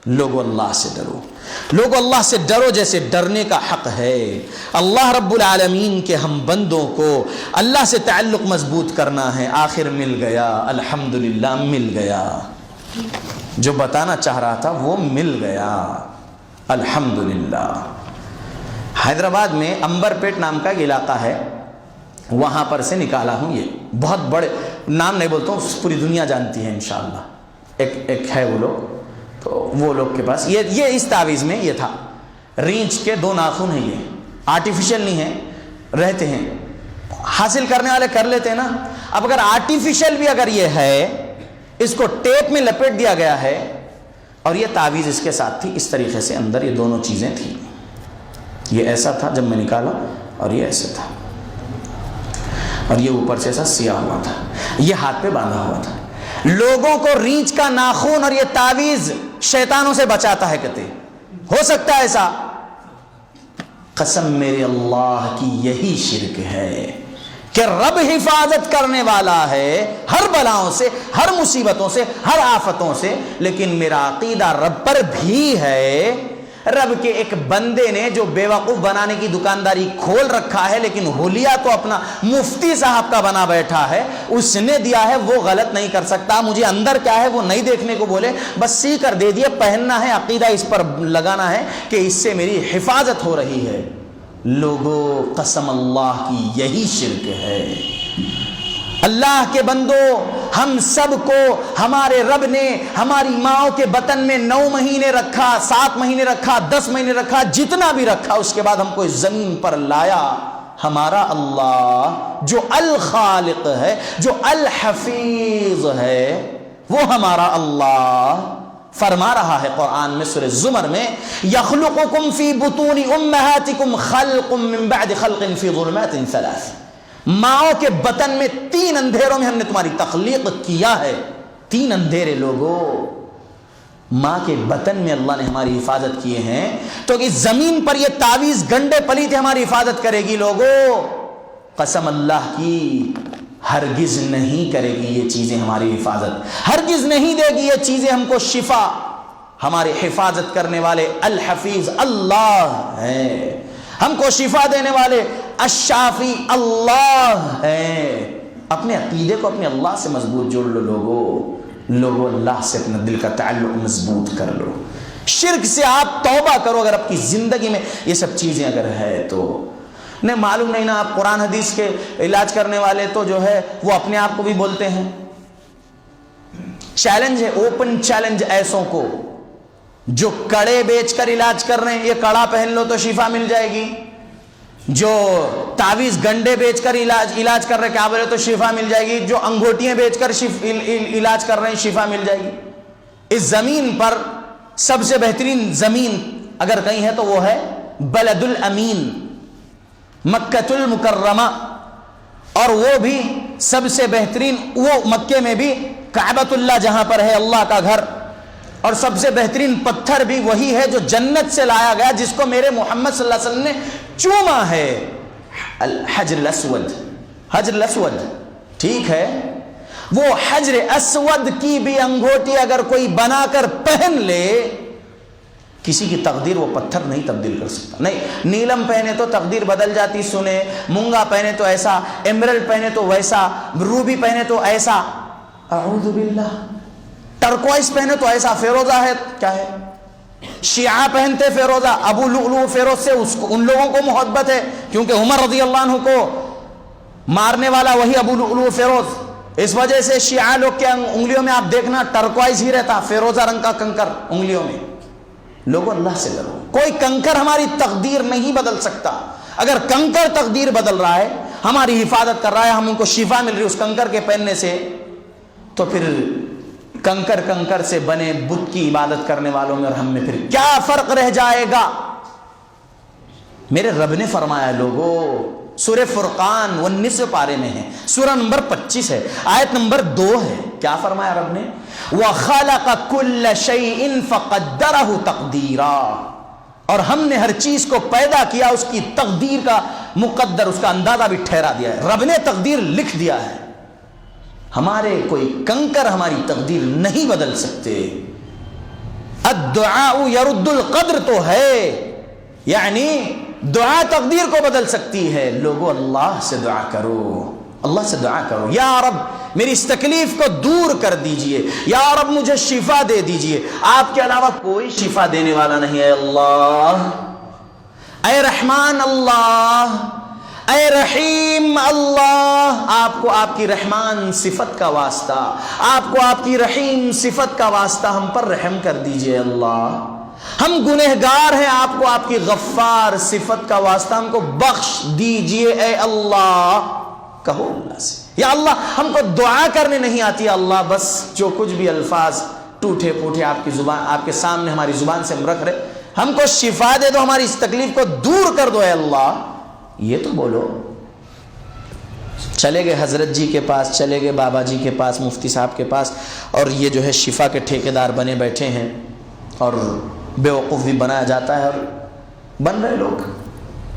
لوگو اللہ سے ڈرو، لوگو اللہ سے ڈرو جیسے ڈرنے کا حق ہے۔ اللہ رب العالمین کے ہم بندوں کو اللہ سے تعلق مضبوط کرنا ہے۔ آخر مل گیا، الحمدللہ مل گیا، جو بتانا چاہ رہا تھا وہ مل گیا، الحمدللہ۔ حیدرآباد میں امبر پیٹ نام کا ایک علاقہ ہے، وہاں پر سے نکالا ہوں، یہ بہت بڑے، نام نہیں بولتا ہوں، پوری دنیا جانتی ہے انشاءاللہ۔ ایک ہے وہ لوگ، تو وہ لوگ کے پاس یہ اس تعویذ میں یہ تھا، ریچھ کے 2 ناخن ہیں، یہ آرٹیفیشل نہیں ہیں، رہتے ہیں، حاصل کرنے والے کر لیتے ہیں نا۔ اب اگر آرٹیفیشل بھی اگر یہ ہے، اس کو ٹیپ میں لپیٹ دیا گیا ہے، اور یہ تعویذ اس کے ساتھ تھی، اس طریقے سے اندر یہ دونوں چیزیں تھیں، یہ ایسا تھا جب میں نکالا، اور یہ ایسے تھا، اور یہ اوپر سے ایسا سیاہ ہوا تھا، یہ ہاتھ پہ باندھا ہوا تھا۔ لوگوں کو ریچھ کا ناخن اور یہ تعویذ شیطانوں سے بچاتا ہے، کہتے ہو سکتا ہے ایسا؟ قسم میرے اللہ کی یہی شرک ہے کہ رب حفاظت کرنے والا ہے ہر بلاؤں سے، ہر مصیبتوں سے، ہر آفتوں سے، لیکن میرا عقیدہ رب پر بھی ہے۔ رب کے ایک بندے نے جو بیوقوف بنانے کی دکانداری کھول رکھا ہے، لیکن حلیہ تو اپنا مفتی صاحب کا بنا بیٹھا ہے، اس نے دیا ہے، وہ غلط نہیں کر سکتا۔ مجھے اندر کیا ہے وہ نہیں دیکھنے کو بولے، بس سی کر دے دیے، پہننا ہے، عقیدہ اس پر لگانا ہے کہ اس سے میری حفاظت ہو رہی ہے۔ لوگوں، قسم اللہ کی یہی شرک ہے۔ اللہ کے بندو، ہم سب کو ہمارے رب نے ہماری ماؤں کے بطن میں 9 مہینے رکھا، 7 مہینے رکھا، 10 مہینے رکھا، جتنا بھی رکھا، اس کے بعد ہم کو اس زمین پر لایا۔ ہمارا اللہ جو الخالق ہے، جو الحفیظ ہے، وہ ہمارا اللہ فرما رہا ہے قرآن میں سورہ زمر میں، یخلقکم فی بطون امہاتکم خلق من بعد خلق فی ظلمات 3۔ ماؤں کے بطن میں 3 اندھیروں میں ہم نے تمہاری تخلیق کیا ہے۔ 3 اندھیرے لوگوں، ماں کے بطن میں اللہ نے ہماری حفاظت کیے ہیں، تو اس زمین پر یہ تعویذ گنڈے پلیتے ہماری حفاظت کرے گی۔ لوگوں، قسم اللہ کی ہرگز نہیں کرے گی یہ چیزیں ہماری حفاظت، ہرگز نہیں دے گی یہ چیزیں ہم کو شفا۔ ہماری حفاظت کرنے والے الحفیظ اللہ ہے، ہم کو شفا دینے والے الشافی اللہ ہے۔ اپنے عقیدے کو اپنے اللہ سے مضبوط جوڑ لو لوگوں، اللہ سے اپنا دل کا تعلق مضبوط کر لو۔ شرک سے آپ توبہ کرو، اگر آپ کی زندگی میں یہ سب چیزیں اگر ہے تو۔ نہیں معلوم نہیں نا، آپ قرآن حدیث کے علاج کرنے والے تو جو ہے وہ اپنے آپ کو بھی بولتے ہیں۔ چیلنج ہے، اوپن چیلنج ایسوں کو جو کڑے بیچ کر علاج کر رہے ہیں، یہ کڑا پہن لو تو شفا مل جائے گی۔ جو تعویذ گنڈے بیچ کر علاج کر رہے ہیں، کیا بولے تو شفا مل جائے گی۔ جو انگوٹیاں بیچ کر علاج کر رہے ہیں، شفا مل جائے گی۔ اس زمین پر سب سے بہترین زمین اگر کہیں ہے تو وہ ہے بلد الامین، مکہ المکرمہ، اور وہ بھی سب سے بہترین، وہ مکے میں بھی کعبۃ اللہ جہاں پر ہے اللہ کا گھر، اور سب سے بہترین پتھر بھی وہی ہے جو جنت سے لایا گیا، جس کو میرے محمد صلی اللہ علیہ وسلم نے چوما ہے، الحجر الاسود۔ حجر الاسود، ٹھیک ہے، وہ حجر اسود کی بھی انگوٹی اگر کوئی بنا کر پہن لے، کسی کی تقدیر وہ پتھر نہیں تبدیل کر سکتا۔ نہیں، نیلم پہنے تو تقدیر بدل جاتی، سنے، مونگا پہنے تو ایسا، ایمرلڈ پہنے تو ویسا، روبی پہنے تو ایسا، اعوذ باللہ، ٹرکوائز پہنے تو ایسا، فیروزہ ہے کیا ہے، شیعہ پہنتے فیروزہ، ابو لؤلؤ فیروز سے ان لوگوں کو محبت ہے، کیونکہ عمر رضی اللہ عنہ کو مارنے والا وہی ابو لؤلؤ فیروز، اس وجہ سے شیعہ لوگ کے انگلیوں میں آپ دیکھنا ٹرکوائز ہی رہتا، فیروزہ رنگ کا کنکر انگلیوں میں۔ لوگوں، اللہ سے ڈرو، کوئی کنکر ہماری تقدیر نہیں بدل سکتا۔ اگر کنکر تقدیر بدل رہا ہے، ہماری حفاظت کر رہا ہے، ہم ان کو شفا مل رہی اس کنکر کے پہننے سے، تو پھر کنکر سے بنے بت کی عبادت کرنے والوں میں اور ہم میں پھر کیا فرق رہ جائے گا؟ میرے رب نے فرمایا، لوگوں، سورہ فرقان 19 پارے میں ہے، سورہ نمبر 25 ہے، آیت نمبر 2 ہے، کیا فرمایا رب نے؟ وَخَلَقَ كُلَّ شَيْءٍ فَقَدَّرَهُ تَقْدِيرًا، اور ہم نے ہر چیز کو پیدا کیا، اس کی تقدیر کا مقدر، اس کا اندازہ بھی ٹھہرا دیا ہے، رب نے تقدیر لکھ دیا ہے۔ ہمارے کوئی کنکر ہماری تقدیر نہیں بدل سکتے۔ الدعاء يرد القدر تو ہے، یعنی دعا تقدیر کو بدل سکتی ہے۔ لوگوں اللہ سے دعا کرو، اللہ سے دعا کرو، یا رب میری اس تکلیف کو دور کر دیجئے، یا رب مجھے شفا دے دیجئے، آپ کے علاوہ کوئی شفا دینے والا نہیں ہے۔ اللہ، اے رحمان اللہ، اے رحیم اللہ، آپ کو آپ کی رحمان صفت کا واسطہ، آپ کو آپ کی رحیم صفت کا واسطہ ہم پر رحم کر دیجئے اللہ، ہم گنہگار ہیں، آپ کو آپ کی غفار صفت کا واسطہ ہم کو بخش دیجئے اے اللہ۔ کہو اللہ سے، یا اللہ ہم کو دعا کرنے نہیں آتی اللہ، بس جو کچھ بھی الفاظ ٹوٹے پھوٹے آپ کی زبان، آپ کے سامنے ہماری زبان سے ہم رکھ رہے، ہم کو شفا دے دو، ہماری اس تکلیف کو دور کر دو اے اللہ، یہ تو بولو۔ چلے گئے حضرت جی کے پاس، چلے گئے بابا جی کے پاس، مفتی صاحب کے پاس، اور یہ جو ہے شفا کے ٹھیکیدار بنے بیٹھے ہیں، اور بیوقوف بھی بنایا جاتا ہے، اور بن رہے لوگ۔